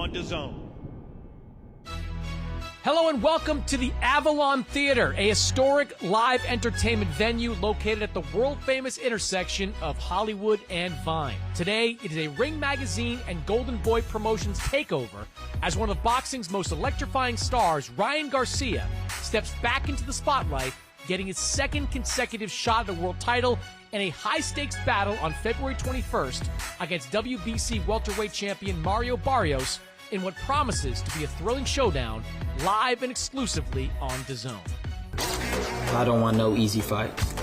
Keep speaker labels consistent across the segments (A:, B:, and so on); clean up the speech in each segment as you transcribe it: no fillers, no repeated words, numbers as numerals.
A: on DAZN.
B: Hello and welcome to the Avalon Theater, a historic live entertainment venue located at the world-famous intersection of Hollywood and Vine. Today, it is a Ring Magazine and Golden Boy Promotions takeover as one of boxing's most electrifying stars, Ryan Garcia, steps back into the spotlight, getting his second consecutive shot at a world title in a high-stakes battle on February 21st against WBC Welterweight Champion Mario Barrios in what promises to be a thrilling showdown, live and exclusively on DAZN.
C: I don't want no easy fights.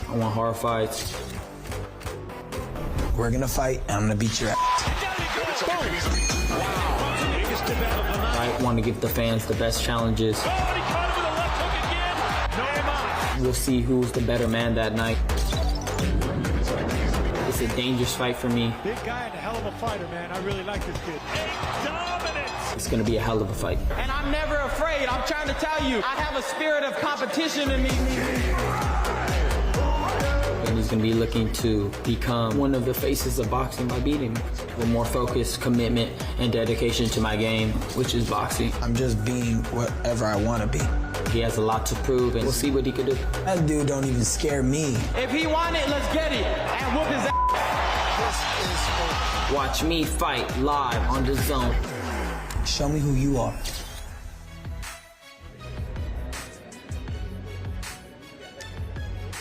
C: I want hard fights.
D: We're gonna fight, and I'm gonna beat your ass.
C: I want to give the fans the best challenges. We'll see who's the better man that night. It's a dangerous fight for me.
E: Big guy and a hell of a fighter, man. I really like this kid.
C: It's gonna be a hell of a fight.
F: And I'm never afraid. I'm trying to tell you, I have a spirit of competition in me.
C: And he's gonna be looking to become one of the faces of boxing by beating me. With more focus, commitment, and dedication to my game, which is boxing.
D: I'm just being whatever I want to be.
C: He has a lot to prove, and we'll see what he can do.
D: That dude don't even scare me.
F: If he want it, let's get it. And whoop his ass.
C: Watch me fight live on DAZN.
D: Show me who you are.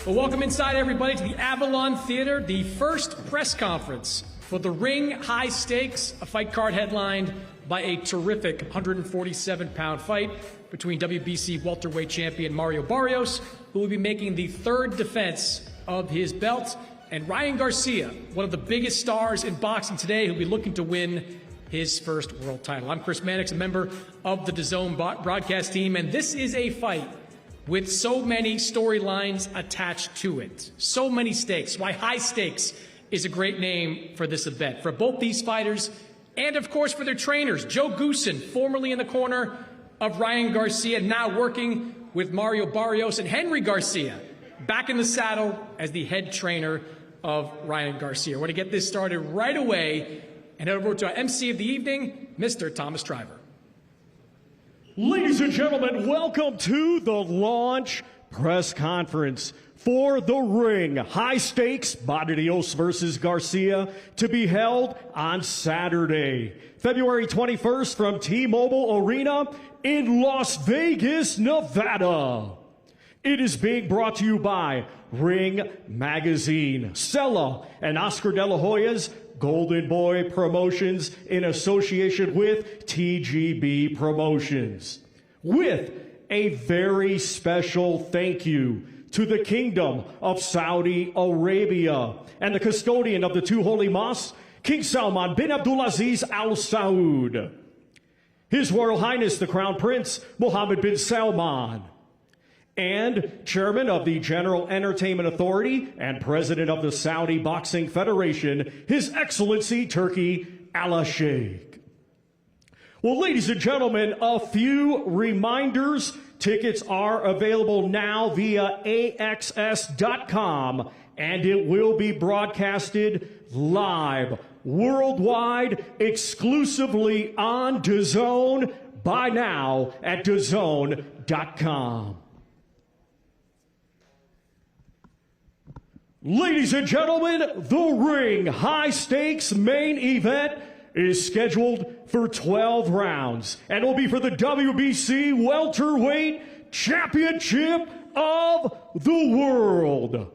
B: Well, welcome inside, everybody, to the Avalon Theater, the first press conference for the Ring High Stakes, a fight card headlined by a terrific 147-pound fight between WBC welterweight champion Mario Barrios, who will be making the third defense of his belt, and Ryan Garcia, one of the biggest stars in boxing today, who'll be looking to win his first world title. I'm Chris Mannix, a member of the DAZN broadcast team, and this is a fight with so many storylines attached to it. So many stakes. Why High Stakes is a great name for this event. For both these fighters, and of course for their trainers. Joe Goossen, formerly in the corner of Ryan Garcia, now working with Mario Barrios, and Henry Garcia, back in the saddle as the head trainer of Ryan Garcia. We're going to get this started right away and head over to our MC of the evening, Mr. Thomas Triver.
E: Ladies and gentlemen, welcome to the launch press conference for the Ring High Stakes Barrios versus Garcia, to be held on Saturday, February 21st from T-Mobile Arena in Las Vegas, Nevada. It is being brought to you by Ring Magazine, Sella, and Oscar De La Hoya's Golden Boy Promotions in association with TGB Promotions. With a very special thank you to the Kingdom of Saudi Arabia and the custodian of the two holy mosques, King Salman bin Abdulaziz Al Saud, His Royal Highness the Crown Prince Mohammed bin Salman, and Chairman of the General Entertainment Authority and President of the Saudi Boxing Federation, His Excellency Turki Al Sheikh. Well, ladies and gentlemen, a few reminders. Tickets are available now via AXS.com, and it will be broadcasted live, worldwide, exclusively on DAZN, by now at DAZN.com. Ladies and gentlemen, the Ring High Stakes main event is scheduled for 12 rounds and will be for the WBC Welterweight Championship of the World.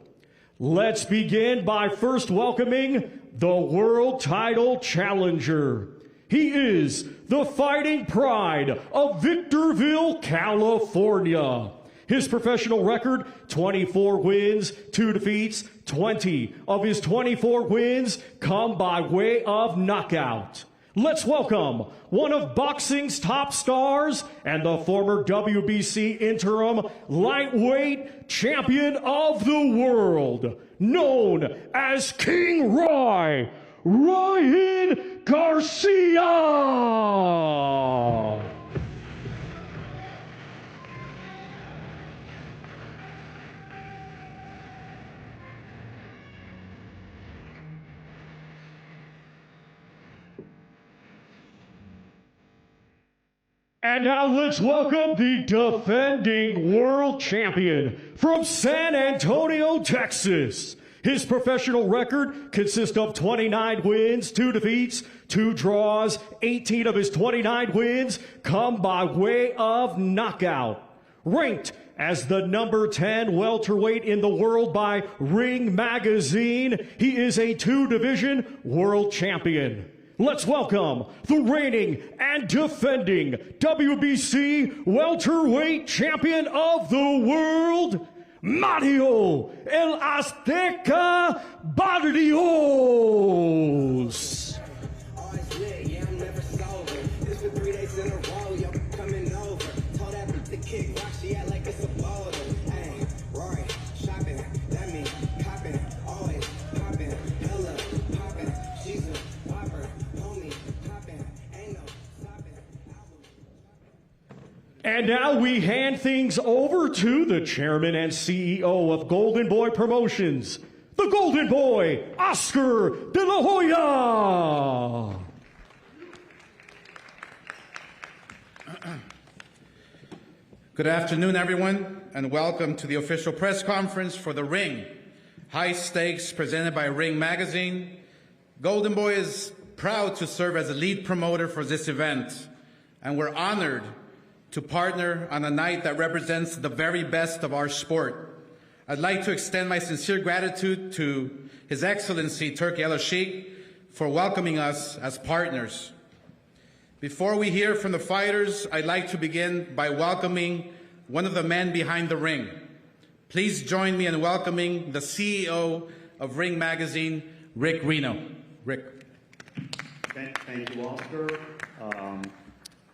E: Let's begin by first welcoming the world title challenger. He is the fighting pride of Victorville, California. His professional record, 24 wins, 2 defeats. 20 of his 24 wins come by way of knockout. Let's welcome one of boxing's top stars and the former WBC interim lightweight champion of the world, known as King Roy, Ryan Garcia. And now let's welcome the defending world champion from San Antonio, Texas. His professional record consists of 29 wins, 2 defeats, 2 draws. 18 of his 29 wins come by way of knockout. Ranked as the number 10 welterweight in the world by Ring Magazine, he is a 2-division world champion. Let's welcome the reigning and defending WBC Welterweight Champion of the World, Mario El Azteca Barrios. And now we hand things over to the chairman and CEO of Golden Boy Promotions, the Golden Boy, Oscar De La Hoya.
A: Good afternoon, everyone, and welcome to the official press conference for the Ring High Stakes presented by Ring Magazine. Golden Boy is proud to serve as a lead promoter for this event, and we're honored to partner on a night that represents the very best of our sport. I'd like to extend my sincere gratitude to His Excellency Turki El-Sheikh for welcoming us as partners. Before we hear from the fighters, I'd like to begin by welcoming one of the men behind the ring. Please join me in welcoming the CEO of Ring Magazine, Rick Reno. Rick.
G: Thank you, Oscar.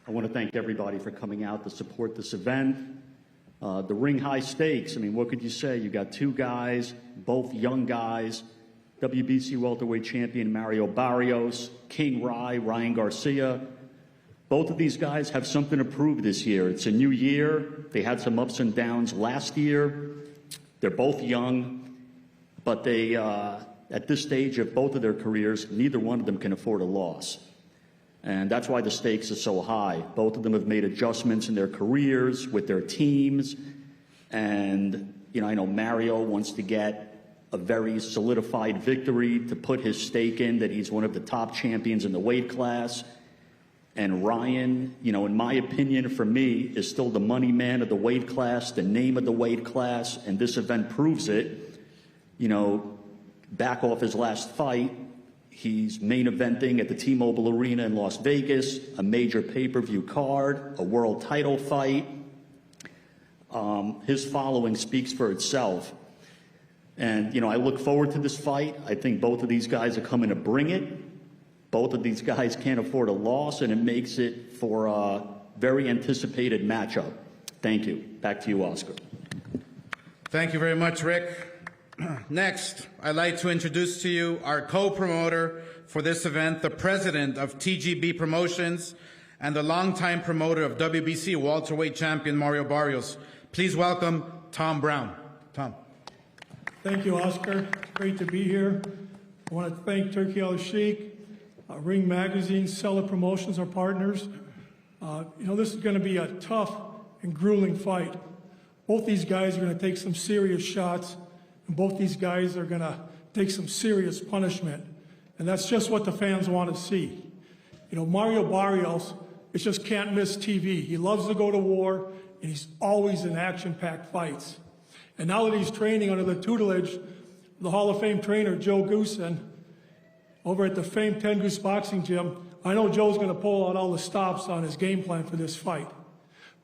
G: I want to thank everybody for coming out to support this event. The Ring High Stakes, I mean, what could you say? You got 2 guys, both young guys, WBC Welterweight Champion Mario Barrios, King Ryan Garcia. Both of these guys have something to prove this year. It's a new year. They had some ups and downs last year. They're both young, but they, at this stage of both of their careers, neither one of them can afford a loss. And that's why the stakes are so high. Both of them have made adjustments in their careers with their teams. And, you know, I know Mario wants to get a very solidified victory to put his stake in that he's one of the top champions in the weight class. And Ryan, you know, in my opinion, for me, is still the money man of the weight class, the name of the weight class, and this event proves it. You know, back off his last fight, he's main eventing at the T-Mobile Arena in Las Vegas, a major pay-per-view card, a world title fight. His following speaks for itself. And, you know, I look forward to this fight. I think both of these guys are coming to bring it. Both of these guys can't afford a loss, and it makes it for a very anticipated matchup. Thank you. Back to you, Oscar.
A: Thank you very much, Rick. Next, I'd like to introduce to you our co-promoter for this event, the president of TGB Promotions and the longtime promoter of WBC Welterweight Champion Mario Barrios. Please welcome Tom Brown. Tom.
H: Thank you, Oscar. It's great to be here. I want to thank Turki El-Sheikh, Ring Magazine, Seller Promotions, our partners. You know, this is going to be a tough and grueling fight. Both these guys are going to take some serious shots, and both these guys are going to take some serious punishment. And that's just what the fans want to see. You know, Mario Barrios is just can't miss TV. He loves to go to war, and he's always in action-packed fights. And now that he's training under the tutelage of the Hall of Fame trainer, Joe Goossen, over at the famed 10 Goose Boxing Gym, I know Joe's going to pull out all the stops on his game plan for this fight.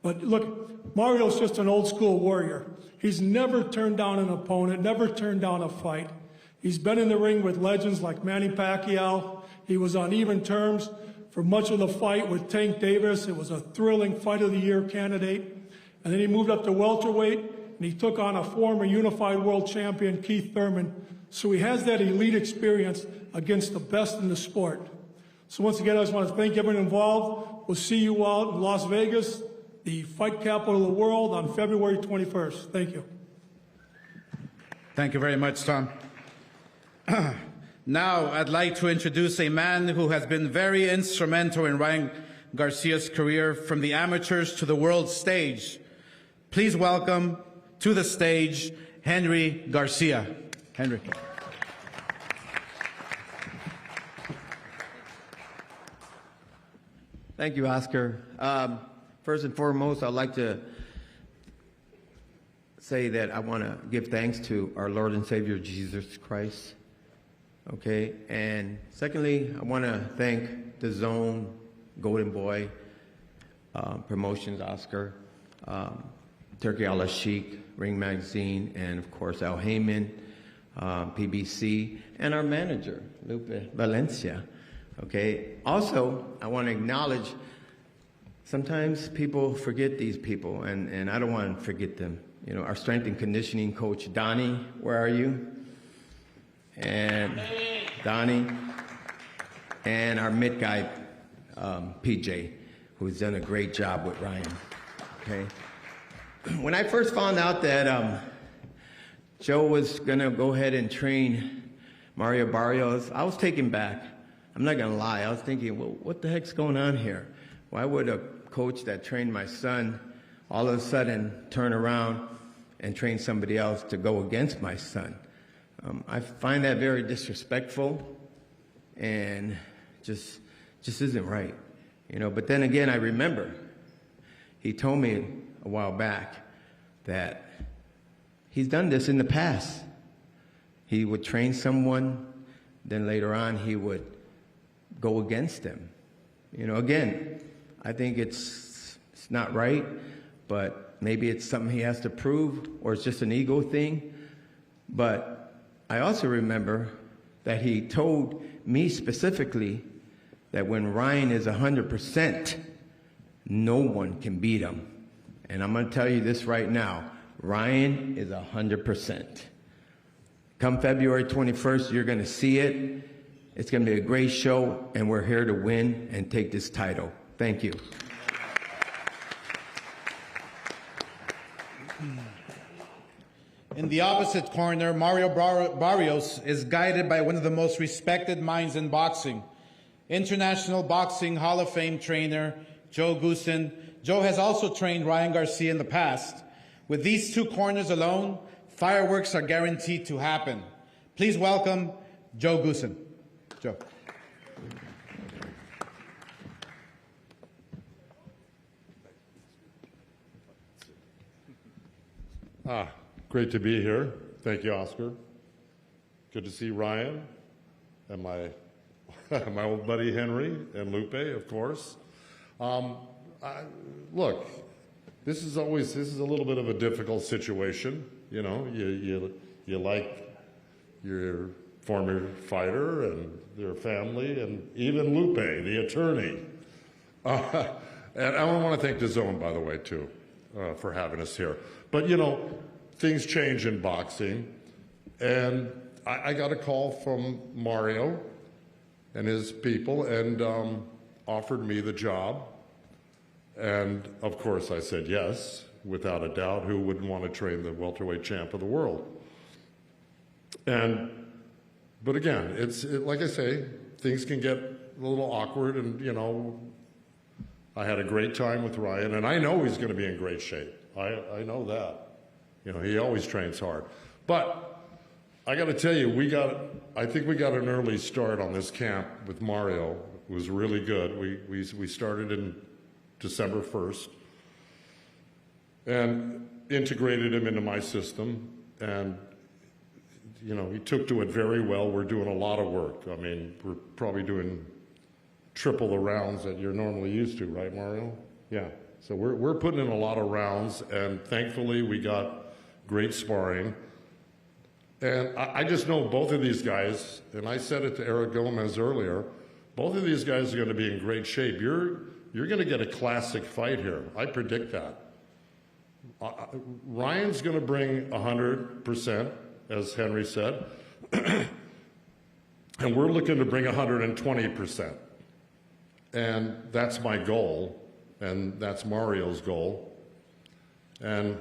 H: But look, Mario's just an old school warrior. He's never turned down an opponent, never turned down a fight. He's been in the ring with legends like Manny Pacquiao. He was on even terms for much of the fight with Tank Davis. It was a thrilling Fight of the Year candidate. And then he moved up to welterweight, and he took on a former unified world champion, Keith Thurman. So he has that elite experience against the best in the sport. So once again, I just want to thank everyone involved. We'll see you all in Las Vegas, the fight capital of the world, on February 21st. Thank you.
A: Thank you very much, Tom. Now, I'd like to introduce a man who has been very instrumental in Garcia's career from the amateurs to the world stage. Please welcome to the stage Henry Garcia. Henry.
I: Thank you, Oscar. First and foremost, I'd like to say that I want to give thanks to our Lord and Savior, Jesus Christ. Okay, and secondly, I want to thank DAZN, Golden Boy, Promotions, Oscar, Turkey Al-Sheikh, Ring Magazine, and of course Al Heyman, PBC, and our manager, Lupe Valencia. Okay, also, I want to acknowledge sometimes people forget these people, and I don't want to forget them. You know, our strength and conditioning coach, Donnie, where are you? And Donnie, and our mid guy, PJ, who's done a great job with Ryan. Okay. When I first found out that Joe was gonna go ahead and train Mario Barrios, I was taken back. I'm not gonna lie. I was thinking, well, what the heck's going on here? Why would a coach that trained my son all of a sudden turn around and train somebody else to go against my son? I find that very disrespectful and just isn't right, you know. But then again, I remember he told me a while back that he's done this in the past. He would train someone, then later on he would go against them. You know, again, I think it's not right, but maybe it's something he has to prove, or it's just an ego thing. But I also remember that he told me specifically that when Ryan is 100%, no one can beat him. And I'm going to tell you this right now, Ryan is 100%. Come February 21st, you're going to see it. It's going to be a great show, and we're here to win and take this title. Thank you.
A: In the opposite corner, Mario Barrios is guided by one of the most respected minds in boxing, International Boxing Hall of Fame trainer Joe Goossen. Joe has also trained Ryan Garcia in the past. With these two corners alone, fireworks are guaranteed to happen. Please welcome Joe Goossen. Joe.
J: Great to be here. Thank you, Oscar. Good to see Ryan and my my old buddy Henry and Lupe, of course. Look, this is a little bit of a difficult situation. You know, you like your former fighter and their family, and even Lupe, the attorney. And I want to thank DAZN, by the way, too, for having us here. But, you know, things change in boxing, and I got a call from Mario and his people, and offered me the job. And, of course, I said yes, without a doubt. Who wouldn't want to train the welterweight champ of the world? But again, like I say, things can get a little awkward, and, you know, I had a great time with Ryan, and I know he's going to be in great shape. I know that. You know, he always trains hard. But I got to tell you, I think we got an early start on this camp with Mario. It was really good. We started in December 1st and integrated him into my system, and you know, he took to it very well. We're doing a lot of work. I mean, we're probably doing triple the rounds that you're normally used to, right, Mario? Yeah. So we're putting in a lot of rounds, and thankfully we got great sparring. And I just know both of these guys, and I said it to Eric Gomez earlier, both of these guys are going to be in great shape. You're going to get a classic fight here. I predict that. Ryan's going to bring 100%, as Henry said, and we're looking to bring 120%. And that's my goal, and that's Mario's goal. And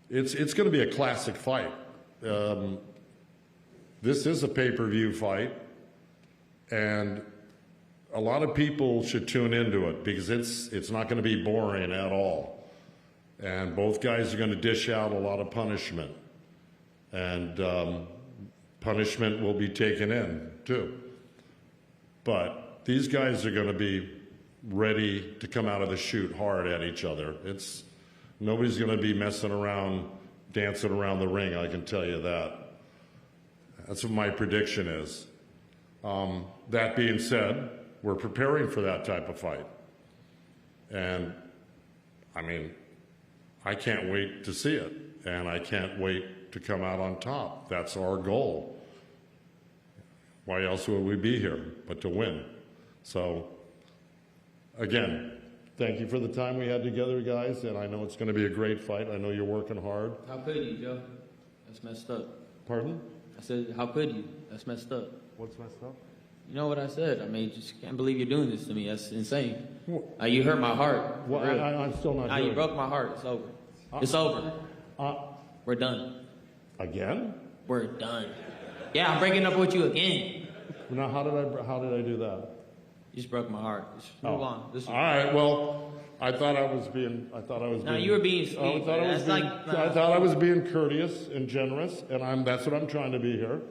J: it's going to be a classic fight. This is a pay-per-view fight, and a lot of people should tune into it because it's not going to be boring at all. And both guys are going to dish out a lot of punishment. And punishment will be taken in, too. But these guys are going to be ready to come out of the chute hard at each other. Nobody's going to be messing around, dancing around the ring, I can tell you that. That's what my prediction is. That being said, we're preparing for that type of fight. And, I mean, I can't wait to see it. And I can't wait to come out on top. That's our goal. Why else would we be here but to win? So, again, thank you for the time we had together, guys. And I know it's going to be a great fight. I know you're working hard.
C: How could you, Joe? That's messed up.
J: Pardon?
C: I said, how could you? That's messed up.
J: What's messed up?
C: You know what I said? I mean, just can't believe you're doing this to me. That's insane. You hurt my heart.
J: Well, I'm still not doing
C: You
J: it.
C: broke my heart. It's over. It's over. We're done.
J: Again?
C: We're done. Yeah, I'm breaking up with you again.
J: Now, how did I do that?
C: You just broke my heart. Just move on.
J: All right. Well, I thought I was being.
C: No, you were being sweet.
J: I thought I was being courteous and generous, and that's what I'm trying to be here.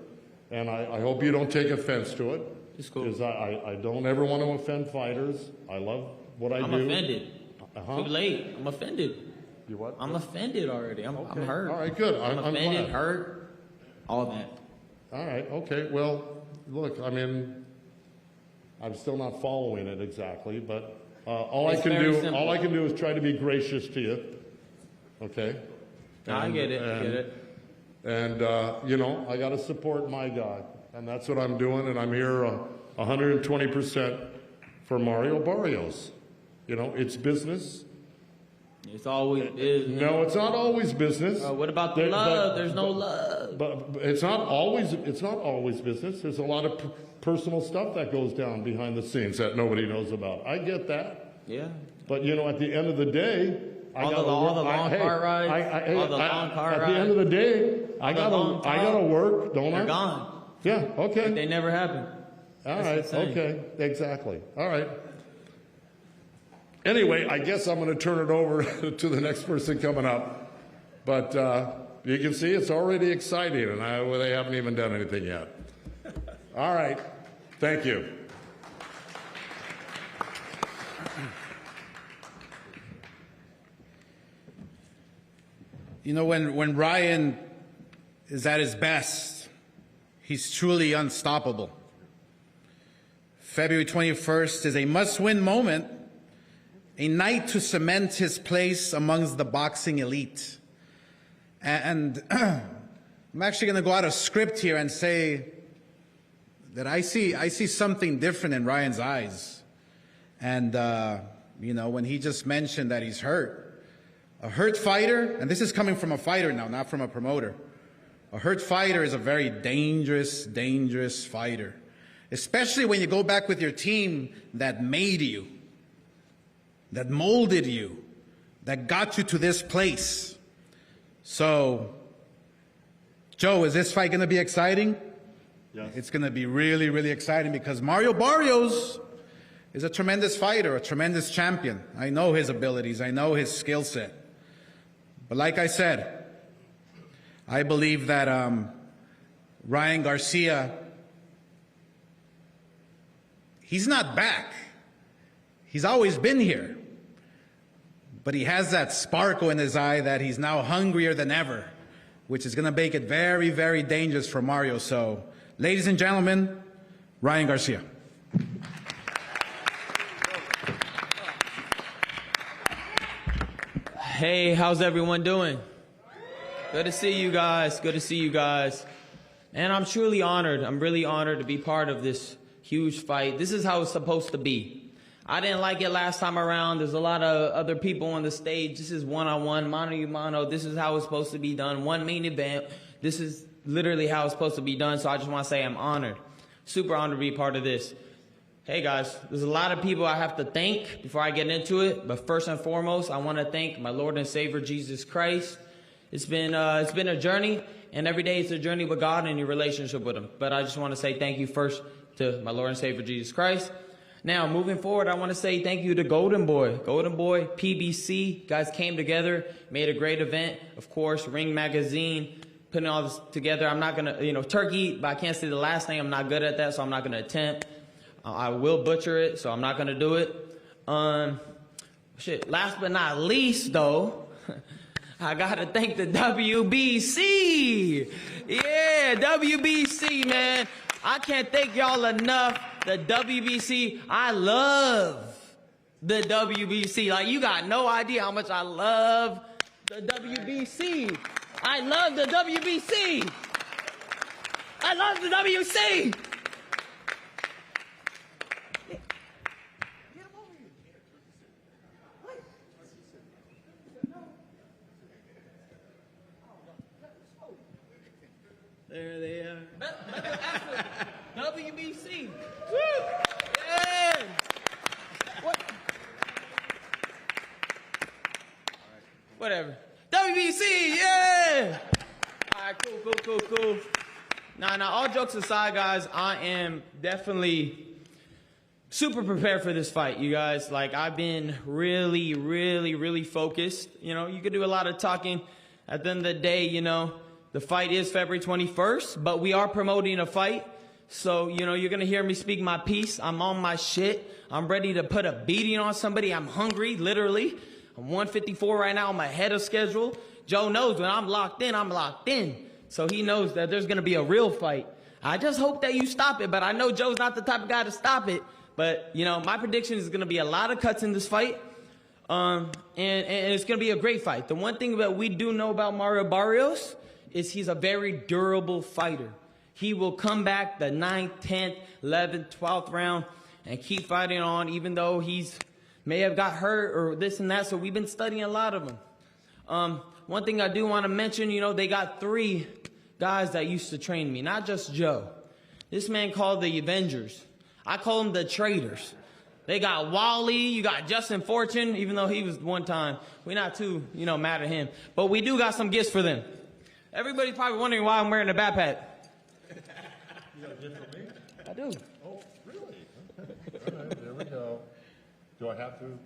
J: And I hope you don't take offense to it.
C: It's cool.
J: Because I don't ever want to offend fighters. I love what I do.
C: I'm offended. Too late. I'm offended.
J: You what?
C: I'm offended already. I'm hurt.
J: All right, good.
C: I'm offended,
J: glad.
C: hurt, all that.
J: All right, okay. Well, look, I mean, I'm still not following it exactly, but all I can do is try to be gracious to you. Okay?
C: I get it.
J: And you know, I got to support my guy, and that's what I'm doing. And I'm here 120% for Mario Barrios. You know, it's business.
C: It's always business.
J: No, it's not always business.
C: What about the love? There's no love.
J: But it's not always business. There's a lot of personal stuff that goes down behind the scenes that nobody knows about. I get that.
C: Yeah.
J: But you know, at the end of the day,
C: all the long car rides.
J: At the end of the day, I gotta work, don't I?
C: They're gone.
J: Yeah. Okay.
C: But they never happen.
J: All right. Okay. Exactly. All right. Anyway, I guess I'm going to turn it over to the next person coming up. But you can see it's already exciting, and they haven't even done anything yet. All right. Thank you.
A: You know, when Ryan is at his best, he's truly unstoppable. February 21st is a must-win moment, a night to cement his place amongst the boxing elite. And I'm actually going to go out of script here and say that I see something different in Ryan's eyes. And, you know, when he just mentioned that he's hurt, a hurt fighter, and this is coming from a fighter now, not from a promoter. A hurt fighter is a very dangerous, dangerous fighter, especially when you go back with your team that made you, that molded you, that got you to this place. So, Joe, is this fight going to be exciting?
J: Yes.
A: It's going to be really, really exciting because Mario Barrios is a tremendous fighter, a tremendous champion. I know his abilities. I know his skill set. But like I said, I believe that Ryan Garcia, he's not back. He's always been here. But he has that sparkle in his eye that he's now hungrier than ever, which is going to make it very, very dangerous for Mario. So, ladies and gentlemen, Ryan Garcia.
C: Hey, how's everyone doing? Good to see you guys. Good to see you guys. And I'm truly honored. I'm really honored to be part of this huge fight. This is how it's supposed to be. I didn't like it last time around. There's a lot of other people on the stage. This is one-on-one, mano-a-mano. This is how it's supposed to be done. One main event. This is literally how it's supposed to be done. So I just want to say I'm honored. Super honored to be part of this. Hey guys, there's a lot of people I have to thank before I get into it. But first and foremost, I want to thank my Lord and Savior, Jesus Christ. It's been a journey, and every day it's a journey with God and your relationship with Him. But I just want to say thank you first to my Lord and Savior, Jesus Christ. Now, moving forward, I want to say thank you to Golden Boy. Golden Boy, PBC, you guys came together, made a great event. Of course, Ring Magazine, putting all this together. I'm not going to, Turkey, but I can't say the last name. I'm not good at that, so I'm not going to attempt. I will butcher it, so I'm not going to do it. Last but not least, though, I got to thank the WBC. Yeah, WBC, man. I can't thank y'all enough. The WBC, I love the WBC. Like, you got no idea how much I love the WBC. I love the WBC. I love the WBC. There they are. WBC. Woo! Yeah. What? Whatever. WBC, yeah! All right, cool. Now, all jokes aside, guys, I am definitely super prepared for this fight, you guys. Like, I've been really focused. You could do a lot of talking. At the end of the day, the fight is February 21st, but we are promoting a fight. So, you're going to hear me speak my piece. I'm on my shit. I'm ready to put a beating on somebody. I'm hungry, literally. I'm 154 right now. I'm ahead of schedule. Joe knows when I'm locked in, I'm locked in. So he knows that there's going to be a real fight. I just hope that you stop it, but I know Joe's not the type of guy to stop it. But, my prediction is going to be a lot of cuts in this fight. And it's going to be a great fight. The one thing that we do know about Mario Barrios is he's a very durable fighter. He will come back the 9th, 10th, 11th, 12th round and keep fighting on, even though he's may have got hurt or this and that. So we've been studying a lot of them. One thing I do want to mention, they got 3 guys that used to train me, not just Joe. This man called the Avengers. I call them the traitors. They got Wally, you got Justin Fortune, even though he was one time. We're not too, mad at him. But we do got some gifts for them. Everybody's probably wondering why I'm wearing a backpack.
J: You got a gift for me?
C: I do.
J: Oh, really? All right, there we go. Do I have to?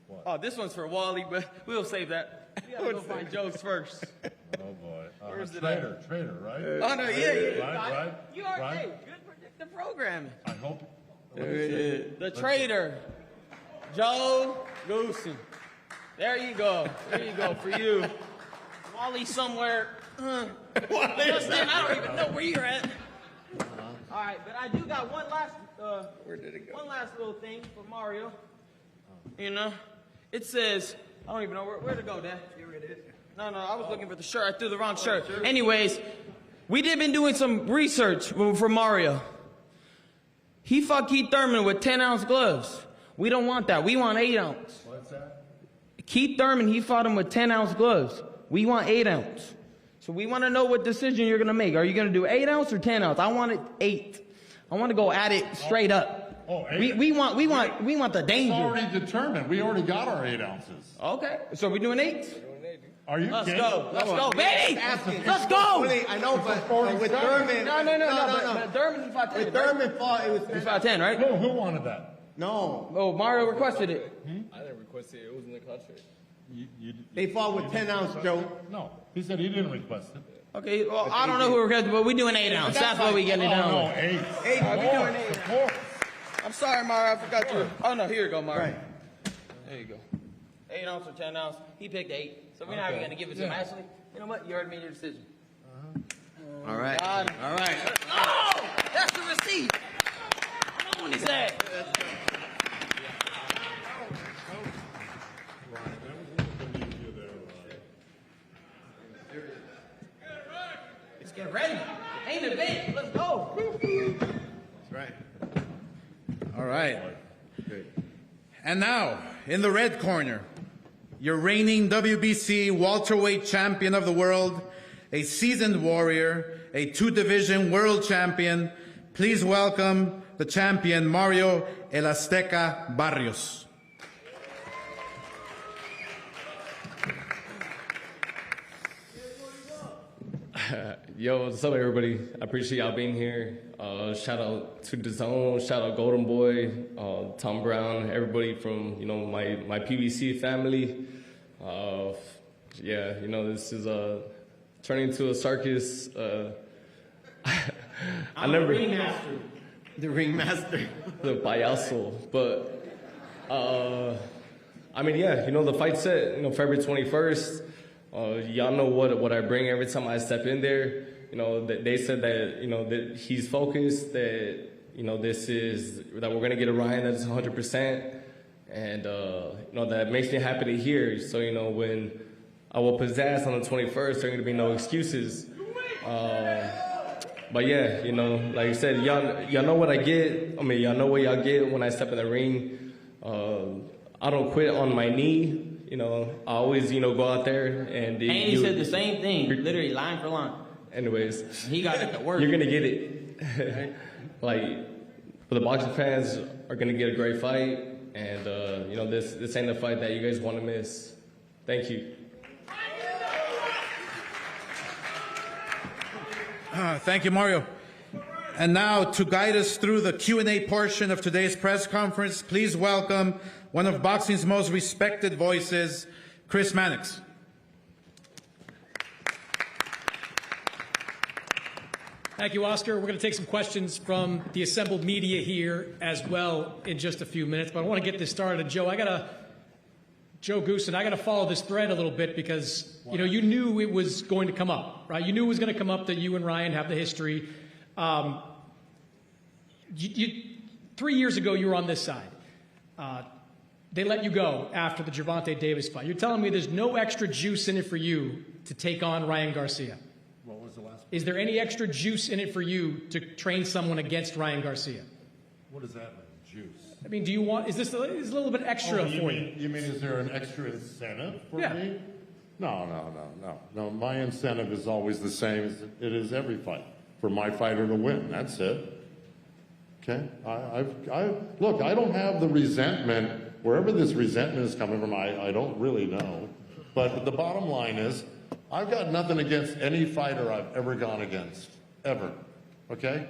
J: What?
C: Oh, this one's for Wally, but we'll save that. We gotta go find Joe's first.
J: Oh, boy.
C: Where's it
J: Trader, right?
C: Oh, no, yeah.
J: Right.
C: You are, hey, good predictive programming.
J: I hope.
C: The traitor, Joe Goossen. There you go for you. Wally somewhere. Justin, I don't even know where you're at. All right, but I do got one last. Where did it go? One last little thing for Mario. It says, I don't even know where to go, Dad. Here it is. No, I was looking for the shirt. I threw the wrong shirt. Anyways, we did been doing some research for Mario. He fought Keith Thurman with 10-ounce gloves. We don't want that. We want 8-ounce.
J: What's that?
C: Keith Thurman, he fought him with 10-ounce gloves. We want 8-ounce. So we want to know what decision you're going to make. Are you going to do 8-ounce or 10-ounce? I want it 8. I want to go at it straight up.
J: Oh, 8?
C: We want the danger.
J: It's already determined. We already got our 8 ounces.
C: Okay. So we're doing 8?
J: Are you
C: Let's
J: kidding?
C: go. Let's go, baby. Let's go.
K: I know, but with Thurman.
C: No. But Thurman, he fought 10.
K: With Thurman fought, it was.
C: He fought 10, right?
J: Who wanted that?
K: No.
C: Oh, Mario requested it.
L: I didn't request it. It was in the contract.
K: They fought with 10 ounce, Joe.
J: No. He said he didn't request it.
C: Okay, well, I don't know who requested, but we're doing 8-ounce. That's what we getting it down
J: No,
C: with.
J: 8.
K: We're doing 8.
J: Of course.
C: I'm sorry, Mario. I forgot you. Oh, no, here you go, Mario.
K: Right.
C: There you go. 8-ounce or 10-ounce. He picked 8. So we're not even going to give it to him. Actually, you know what? You already made your decision.
K: All right.
C: God.
K: All right.
C: Oh! That's the receipt. I know what he said. Let's get ready. Ain't a bit. Let's go.
K: That's right.
A: All right. And now, in the red corner, your reigning WBC Welterweight Champion of the World, a seasoned warrior, a 2-division world champion. Please welcome the champion, Mario El Azteca Barrios.
L: Yo, what's up, everybody? I appreciate y'all being here. Shout out to DAZN, shout out Golden Boy, Tom Brown, everybody from, you know, my PBC family. Yeah, you know, this is turning into a circus. I never.
K: The ringmaster.
L: The payaso. But, I mean, yeah, you know, the fight's set, you know, February 21st. Y'all know what I bring every time I step in there. You know, they said that, you know, that he's focused, that, you know, that we're going to get a Ryan that's 100%. And, you know, that makes me happy to hear. So, you know, when I will possess on the 21st, there are going to be no excuses. But yeah, you know, like you said, y'all know what I get. I mean, y'all know what y'all get when I step in the ring. I don't quit on my knee. You know, I always, you know, go out there and...
C: He said the same thing, literally line for line.
L: Anyways.
C: He got it to work.
L: You're going to get it. Like, the boxing fans are going to get a great fight. And, you know, this ain't the fight that you guys want to miss. Thank you.
A: Thank you, Mario. And now, to guide us through the Q&A portion of today's press conference, please welcome one of boxing's most respected voices, Chris Mannix.
B: Thank you, Oscar. We're going to take some questions from the assembled media here as well in just a few minutes, but I want to get this started. Joe, Joe Goossen, I got to follow this thread a little bit because, you know, you knew it was going to come up, right? You knew it was going to come up that you and Ryan have the history. 3 years ago, you were on this side. They let you go after the Gervonta Davis fight. You're telling me there's no extra juice in it for you to take on Ryan Garcia.
J: What was the last one?
B: Is there any extra juice in it for you to train someone against Ryan Garcia?
J: What does that mean, juice?
B: I mean, do you want, is a little bit extra for you?
J: You mean, is there an extra incentive for
B: Yeah.
J: me? No. My incentive is always the same as it is every fight. For my fighter to win, that's it. Okay? Look, I don't have the resentment, wherever this resentment is coming from, I don't really know. But the bottom line is, I've got nothing against any fighter I've ever gone against, ever. Okay?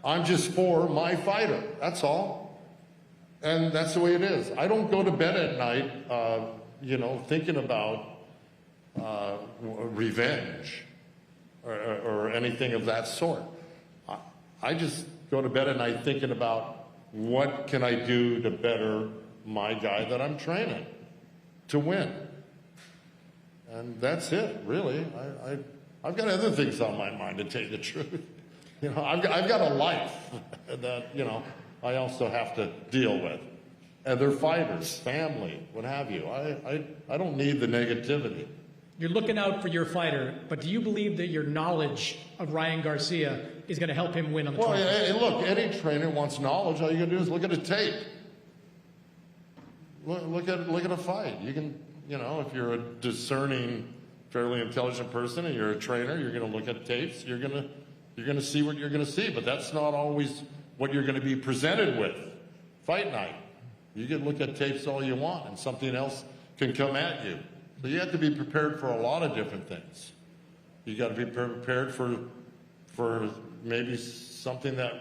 J: I'm just for my fighter, that's all. And that's the way it is. I don't go to bed at night, you know, thinking about revenge or anything of that sort. I just go to bed at night thinking about what can I do to better my guy that I'm training to win. And that's it, really. I've got other things on my mind, to tell you the truth. You know, I've got a life that, you know, I also have to deal with. And they're fighters, family, what have you. I don't need the negativity.
B: You're looking out for your fighter, but do you believe that your knowledge of Ryan Garcia is going to help him win on the 21st?
J: Well, look, any trainer wants knowledge. All you got to do is look at a tape. Look at a fight. You can, you know, if you're a discerning, fairly intelligent person and you're a trainer, you're going to look at tapes. You're going to see what you're going to see. But that's not always what you're going to be presented with. Fight night. You can look at tapes all you want, and something else can come at you. So you have to be prepared for a lot of different things. You got to be prepared for maybe something that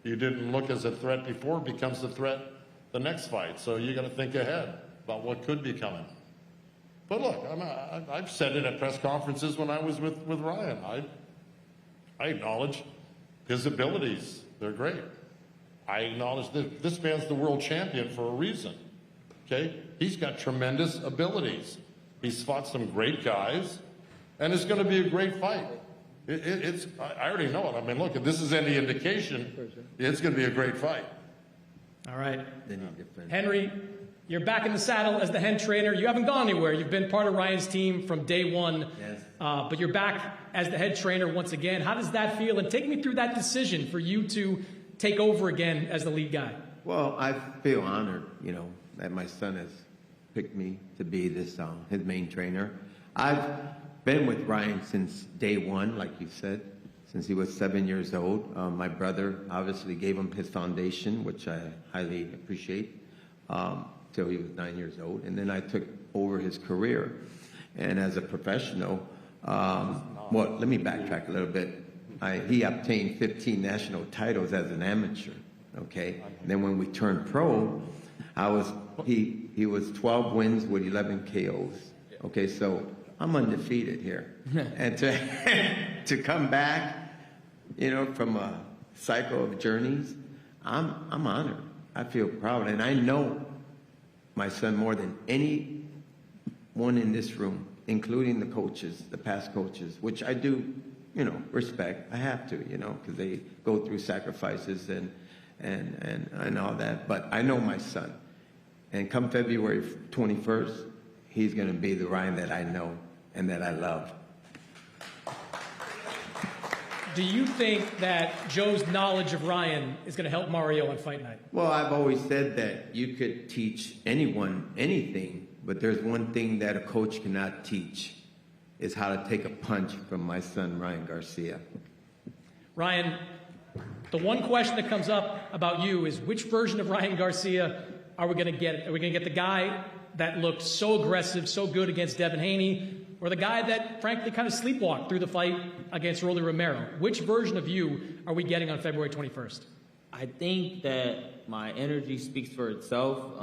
J: you didn't look as a threat before becomes a threat the next fight. So you got to think ahead about what could be coming. But look, I've said it at press conferences when I was with Ryan. I acknowledge his abilities. They're great. I acknowledge that this man's the world champion for a reason. Okay? He's got tremendous abilities. He's fought some great guys, and it's going to be a great fight. I already know it. I mean, look, if this is any indication, it's going to be a great fight.
B: All right. Henry, you're back in the saddle as the head trainer. You haven't gone anywhere. You've been part of Ryan's team from day one.
K: Yes.
B: But you're back as the head trainer once again. How does that feel? And take me through that decision for you to take over again as the lead guy.
I: Well, I feel honored, you know, that my son has picked me to be this his main trainer. I've been with Ryan since day one, like you said, since he was 7 years old. My brother obviously gave him his foundation, which I highly appreciate, till he was 9 years old. And then I took over his career. And as a professional, well, let me backtrack a little bit. He obtained 15 national titles as an amateur, okay? Then when we turned pro, he was 12 wins with 11 KOs, okay? So I'm undefeated here. And to come back, you know, from a cycle of journeys, I'm honored. I feel proud, and I know my son more than anyone in this room, including the coaches, the past coaches, which I do, you know, respect. I have to, you know, because they go through sacrifices and all that. But I know my son, and come February 21st, he's going to be the Ryan that I know and that I love.
B: Do you think that Joe's knowledge of Ryan is going to help Mario on fight night?
I: Well, I've always said that you could teach anyone anything, but there's one thing that a coach cannot teach, is how to take a punch from my son, Ryan Garcia.
B: Ryan, the one question that comes up about you is which version of Ryan Garcia are we going to get? Are we going to get the guy that looked so aggressive, so good against Devin Haney, or the guy that, frankly, kind of sleepwalked through the fight against Rolly Romero? Which version of you are we getting on February 21st?
C: I think that my energy speaks for itself.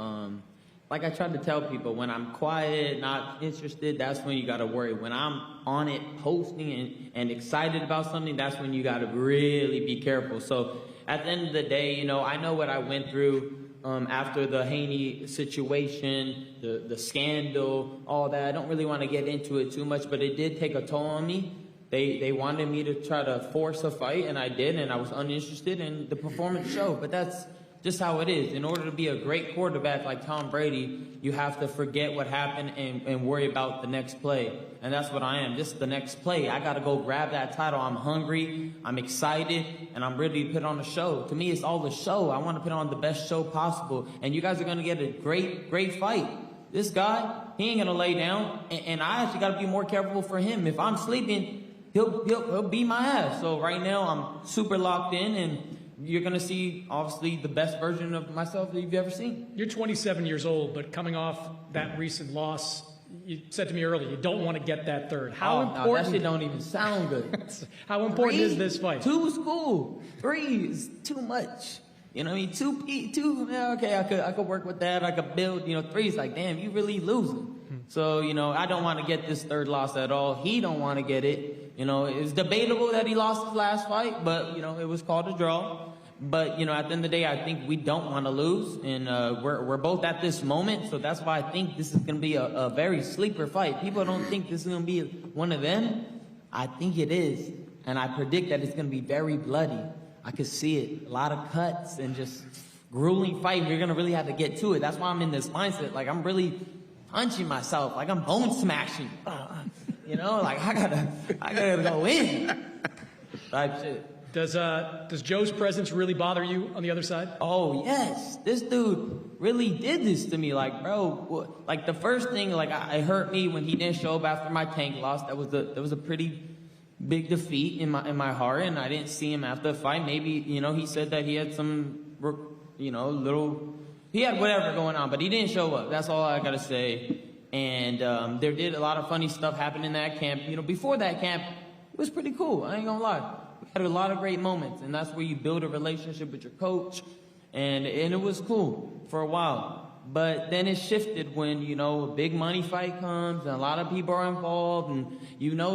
C: Like I tried to tell people, when I'm quiet, not interested, that's when you got to worry. When I'm on it, posting and excited about something, that's when you got to really be careful. So at the end of the day, you know, I know what I went through after the Haney situation, the scandal, all that. I don't really want to get into it too much, but it did take a toll on me. They wanted me to try to force a fight, and I did, and I was uninterested, and the performance showed. But that's just how it is. In order to be a great quarterback like Tom Brady, you have to forget what happened and worry about the next play. And that's what I am. This is the next play. I got to go grab that title. I'm hungry, I'm excited, and I'm ready to put on a show. To me, it's all the show. I want to put on the best show possible. And you guys are going to get a great, great fight. This guy, he ain't going to lay down. And I actually got to be more careful for him. If I'm sleeping, he'll beat my ass. So right now, I'm super locked in, and you're going to see, obviously, the best version of myself that you've ever seen.
B: You're 27 years old, but coming off that recent loss, you said to me earlier, you don't want to get that third. How important?
C: No, that shit don't even sound good.
B: How important is this fight?
C: 2 is cool. 3 is too much. You know what I mean? 2, yeah, okay, I could work with that. I could build, 3 is like, damn, you really losing. So, I don't want to get this third loss at all. He don't want to get it. It was debatable that he lost his last fight, but, it was called a draw. But, at the end of the day, I think we don't want to lose, and we're both at this moment, so that's why I think this is going to be a very sleeper fight. People don't think this is going to be one of them. I think it is, and I predict that it's going to be very bloody. I could see it. A lot of cuts and just grueling fight. We're going to really have to get to it. That's why I'm in this mindset. Like, I'm really punching myself. Like, I'm bone smashing. Like, I gotta go in. Type shit.
B: Does Joe's presence really bother you on the other side?
C: Oh, yes. This dude really did this to me. Like, bro, like the first thing, like, it hurt me when he didn't show up after my tank loss. That was a pretty big defeat in my heart, and I didn't see him after the fight. Maybe, he said that he had some, he had whatever going on, but he didn't show up. That's all I gotta say. And there did a lot of funny stuff happen in that camp. Before that camp, it was pretty cool. I ain't gonna lie. We had a lot of great moments, and that's where you build a relationship with your coach, and it was cool for a while. But then it shifted when, a big money fight comes, and a lot of people are involved, and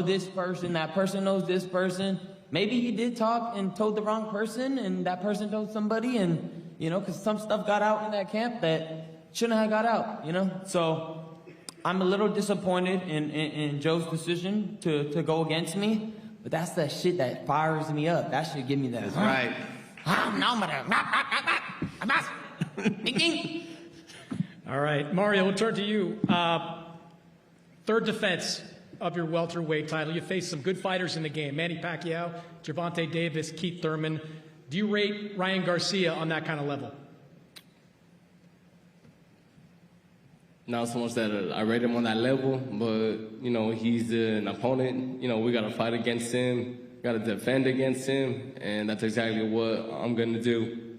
C: this person, that person knows this person. Maybe he did talk and told the wrong person, and that person told somebody, and, because some stuff got out in that camp that shouldn't have got out, So I'm a little disappointed in Joe's decision to go against me. But that's the shit that fires me up. That should give me that.
I: That's right.
B: All right, Mario, we'll turn to you. Third defense of your welterweight title. You faced some good fighters in the game. Manny Pacquiao, Gervonta Davis, Keith Thurman. Do you rate Ryan Garcia on that kind of level?
L: Not so much that I rate him on that level, but, he's an opponent. We got to fight against him, got to defend against him, and that's exactly what I'm going to do.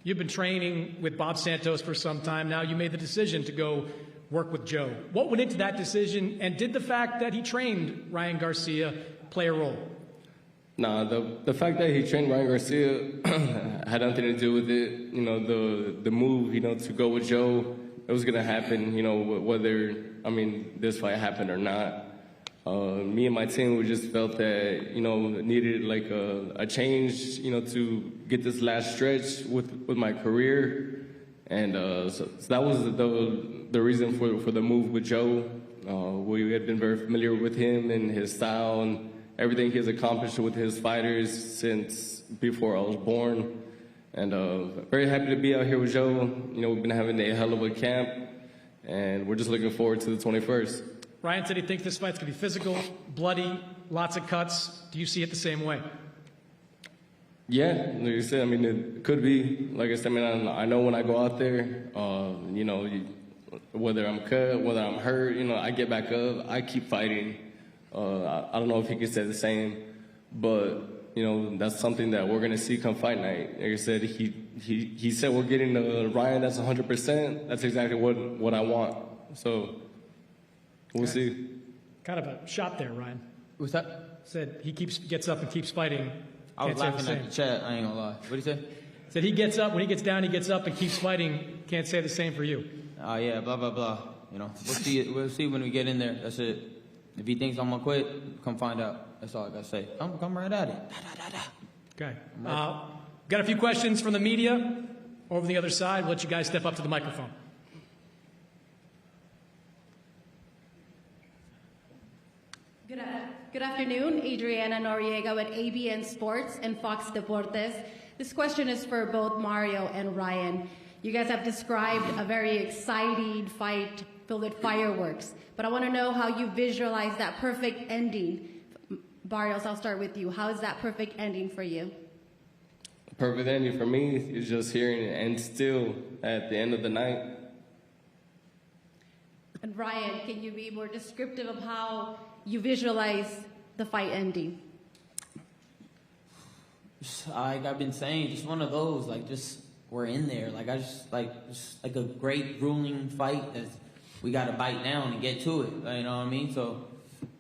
B: You've been training with Bob Santos for some time now. You made the decision to go work with Joe. What went into that decision, and did the fact that he trained Ryan Garcia play a role?
L: Nah, the fact that he trained Ryan Garcia had nothing to do with it. You know, the move, you know, to go with Joe, it was gonna happen. You know, whether this fight happened or not. Me and my team, we just felt that, you know, needed like a change, you know, to get this last stretch with my career, and so that was the reason for the move with Joe. We had been very familiar with him and his style and everything he has accomplished with his fighters since before I was born, and very happy to be out here with Joe. You know, we've been having a hell of a camp, and we're just looking forward to the 21st.
B: Ryan said he thinks this fight's going to be physical, bloody, lots of cuts. Do you see it the same way?
L: Yeah, like you said, it could be. Like I said, I know when I go out there, you know, whether I'm cut, whether I'm hurt, you know, I get back up, I keep fighting. I don't know if he could say the same, but, you know, that's something that we're going to see come fight night. Like I said, he said we're getting Ryan that's 100%. That's exactly what I want. So we'll see.
B: Kind of a shot there, Ryan.
C: What's that?
B: Said he gets up and keeps fighting.
C: I was laughing at the chat, I ain't gonna lie. What'd he say?
B: Said he gets up, when he gets down, he gets up and keeps fighting. Can't say the same for you.
C: Yeah, blah, blah, blah. You know, we'll see when we get in there. That's it. If he thinks I'm gonna quit, come find out. That's all I gotta say. Come right at it.
B: Okay. Got a few questions from the media over the other side. We'll let you guys step up to the microphone.
M: Good afternoon, Adriana Noriega with ABN Sports and Fox Deportes. This question is for both Mario and Ryan. You guys have described a very exciting fight filled with fireworks, but I want to know how you visualize that perfect ending. Barrios, I'll start with you. How is that perfect ending for you?
L: Perfect ending for me is just hearing it end still at the end of the night.
M: And Ryan, can you be more descriptive of how you visualize the fight ending?
C: Like I've been saying, just one of those, like just we're in there. Like just like a great grueling fight that we got to bite down and get to it. You know what I mean? So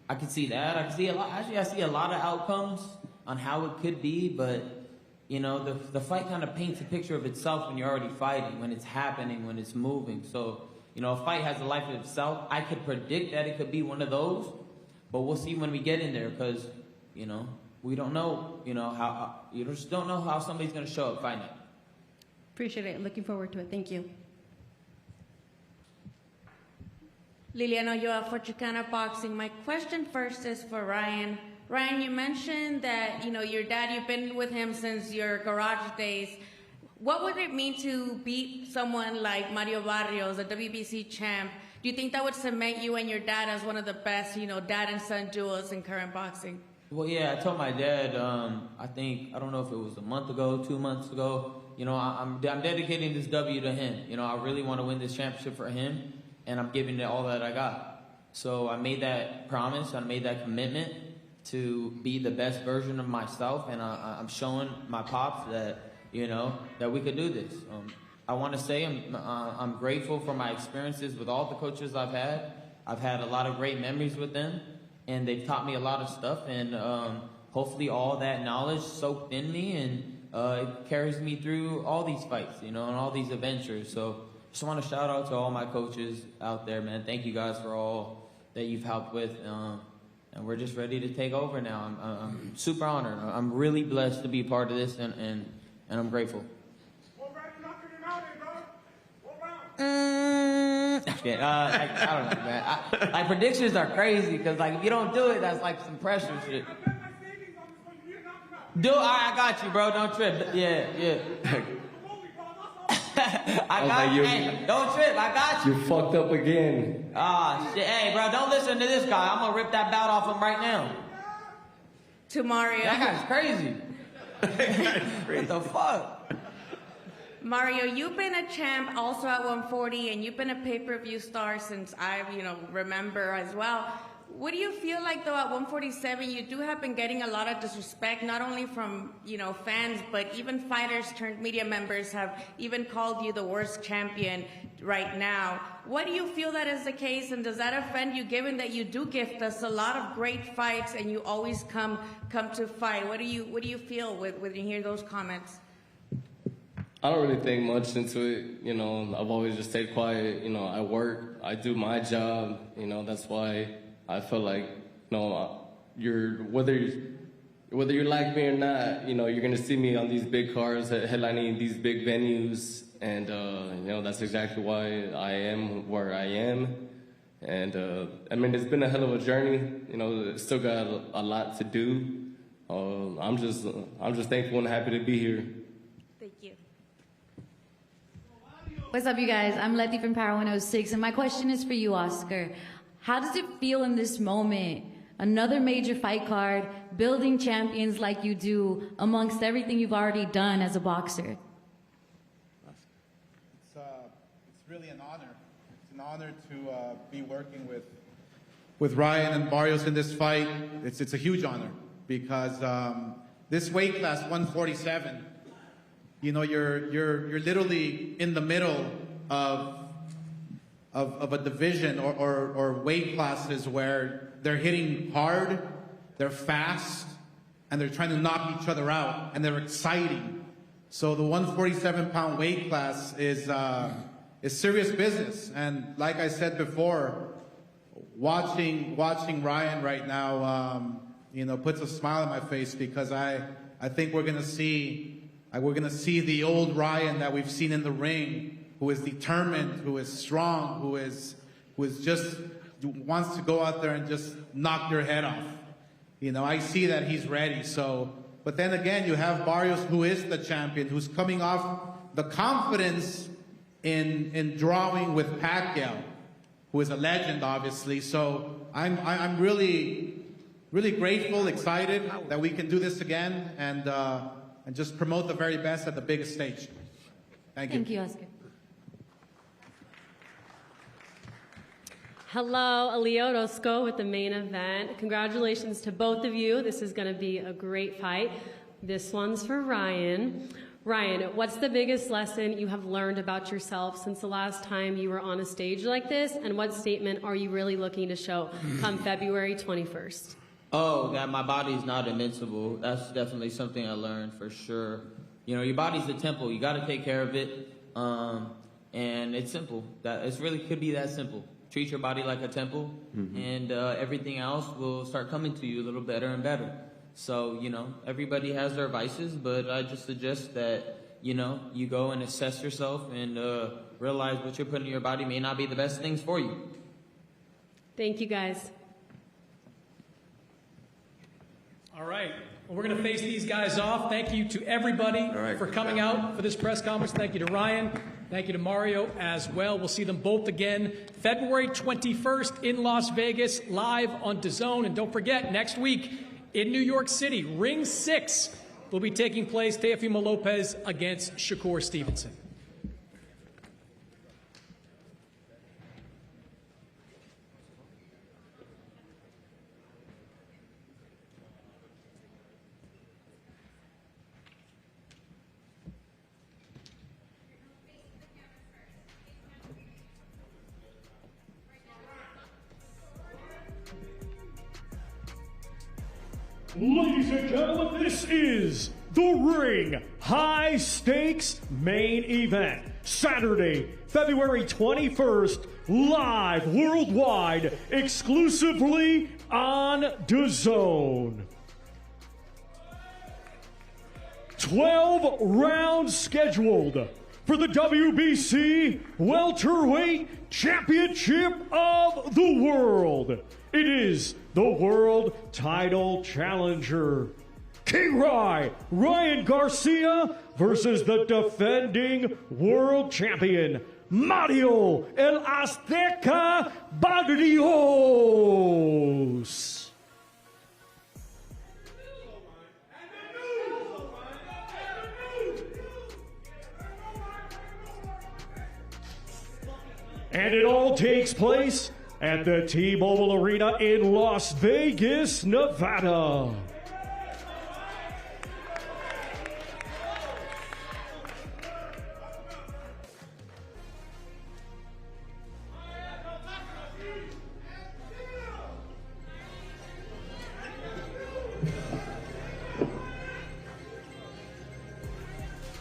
C: I can see that. I can see a lot. Actually, I see a lot of outcomes on how it could be, but you know, the fight kind of paints a picture of itself when you're already fighting, when it's happening, when it's moving. So you know, a fight has a life of itself. I could predict that it could be one of those. But we'll see when we get in there, because, you know, we don't know, you know, how you just don't know how somebody's going to show up fighting.
M: Appreciate it. Looking forward to it. Thank you.
N: Liliana Ulloa for Chicana Boxing. My question first is for Ryan. Ryan, you mentioned that, you know, your dad, you've been with him since your garage days. What would it mean to beat someone like Mario Barrios, a WBC champ? Do you think that would cement you and your dad as one of the best, you know, dad and son duos in current boxing?
C: Well, yeah, I told my dad, I don't know if it was a month ago, 2 months ago, you know, I'm dedicating this W to him. You know, I really want to win this championship for him, and I'm giving it all that I got. So I made that promise, I made that commitment to be the best version of myself, and I'm showing my pops that, you know, that we could do this. I want to say I'm grateful for my experiences with all the coaches I've had. I've had a lot of great memories with them, and they've taught me a lot of stuff, and hopefully all that knowledge soaked in me, and it carries me through all these fights, you know, and all these adventures. So just want to shout out to all my coaches out there, man. Thank you guys for all that you've helped with, and we're just ready to take over now. I'm super honored. I'm really blessed to be part of this, and I'm grateful. I don't know, man. Like predictions are crazy because, like, if you don't do it, that's like some pressure shit. I got you, bro. Don't trip. Yeah. I got you. Hey, don't trip. I got you.
L: You fucked up again.
C: Shit. Hey, bro, don't listen to this guy. I'm gonna rip that bout off him right now.
N: To Mario.
C: That guy's crazy. What the fuck?
N: Mario, you've been a champ also at 140, and you've been a pay-per-view star since I, remember as well. What do you feel like, though, at 147, you do have been getting a lot of disrespect, not only from, fans, but even fighters turned media members have even called you the worst champion right now. What do you feel that is the case, and does that offend you, given that you do gift us a lot of great fights and you always come to fight? What do you feel when you hear those comments?
L: I don't really think much into it. I've always just stayed quiet. I work, I do my job. That's why I feel like, whether you like me or not, you're gonna see me on these big cars, headlining these big venues, and that's exactly why I am where I am. And it's been a hell of a journey. Still got a lot to do. I'm just thankful and happy to be here.
N: Thank you.
M: What's up, you guys? I'm Letty from Power 106, and my question is for you, Oscar. How does it feel in this moment? Another major fight card, building champions like you do amongst everything you've already done as a boxer.
A: It's really an honor. It's an honor to be working with Ryan and Barrios in this fight. It's a huge honor because this weight class, 147, you're literally in the middle of a division or weight classes where they're hitting hard, they're fast, and they're trying to knock each other out, and they're exciting. So the 147-pound weight class is serious business. And like I said before, watching Ryan right now, puts a smile on my face because I think we're gonna see the old Ryan that we've seen in the ring, who is determined, who is strong, who wants to go out there and just knock your head off. I see that he's ready. So, but then again, you have Barrios, who is the champion, who's coming off the confidence in drawing with Pacquiao, who is a legend, obviously. So I'm really, really grateful, excited that we can do this again and just promote the very best at the biggest stage. Thank you.
M: Thank you, Oscar.
O: Hello, Alio Orozco with the main event. Congratulations to both of you. This is going to be a great fight. This one's for Ryan. Ryan, what's the biggest lesson you have learned about yourself since the last time you were on a stage like this, and what statement are you really looking to show come February 21st?
C: Oh, that my body's not invincible. That's definitely something I learned for sure. Your body's a temple. You got to take care of it, and it's simple. It really could be that simple. Treat your body like a temple, and everything else will start coming to you a little better and better. So, everybody has their vices, but I just suggest that, you go and assess yourself and realize what you're putting in your body may not be the best things for you.
O: Thank you, guys.
B: All right. Well, we're going to face these guys off. Thank you to everybody for coming out for this press conference. Thank you to Ryan. Thank you to Mario as well. We'll see them both again February 21st in Las Vegas, live on DAZN. And don't forget, next week in New York City, Ring 6 will be taking place. Teofimo Lopez against Shakur Stevenson.
E: Ladies and gentlemen, this is the Ring High Stakes Main Event. Saturday, February 21st, live worldwide, exclusively on DAZN. 12 rounds scheduled for the WBC Welterweight Championship of the World. It is the world title challenger, King Ryan Garcia versus the defending world champion, Mario El Azteca Barrios. And it all takes place at the T-Mobile Arena in Las Vegas, Nevada.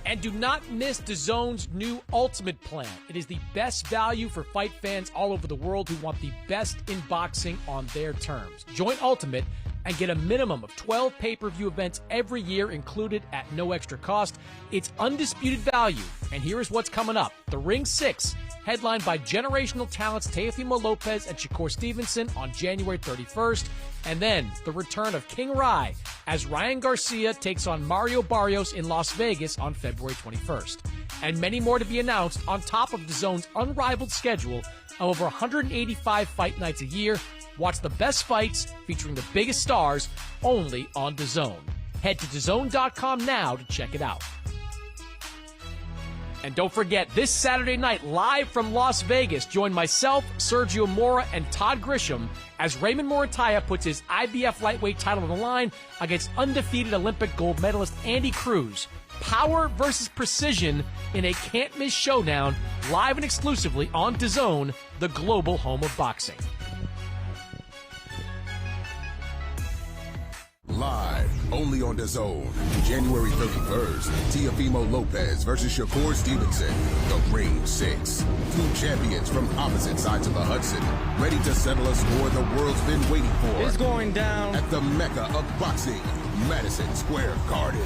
B: And do not miss DAZN's new Ultimate plan. It is the best value for fight fans all over the world who want the best in boxing on their terms. Join Ultimate and get a minimum of 12 pay-per-view events every year included at no extra cost. It's undisputed value. And here is what's coming up. The Ring 6, headlined by generational talents Teofimo Lopez and Shakur Stevenson on January 31st. And then the return of King Rai as Ryan Garcia takes on Mario Barrios in Las Vegas on February 21st. And many more to be announced on top of DAZN's unrivaled schedule of over 185 fight nights a year. Watch the best fights featuring the biggest stars only on DAZN. Head to DAZN.com now to check it out. And don't forget, this Saturday night, live from Las Vegas, join myself, Sergio Mora, and Todd Grisham as Raymond Morataya puts his IBF lightweight title on the line against undefeated Olympic gold medalist Andy Cruz. Power versus precision in a can't-miss showdown, live and exclusively on DAZN, the global home of boxing.
P: Live, only on DAZN, January 31st, Teofimo Lopez versus Shakur Stevenson, the Ring 6. Two champions from opposite sides of the Hudson, ready to settle a score the world's been waiting for.
F: It's going down.
P: At the mecca of boxing, Madison Square Garden.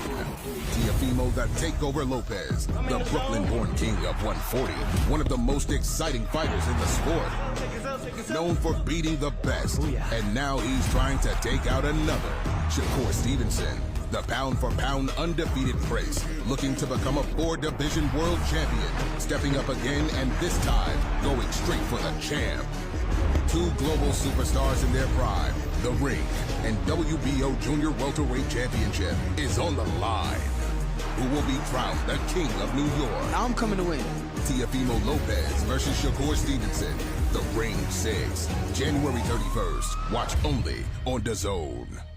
P: Teofimo the Takeover Lopez, the Brooklyn-born king of 140, one of the most exciting fighters in the sport. Known for beating the best, and now he's trying to take out another. Shakur Stevenson, the pound-for-pound undefeated prince, looking to become a 4-division world champion, stepping up again and this time going straight for the champ. Two global superstars in their prime, the Ring and WBO Junior Welterweight Championship is on the line. Who will be crowned the king of New York?
D: I'm coming to win.
P: Teofimo Lopez versus Shakur Stevenson, the Ring 6, January 31st. Watch only on DAZN.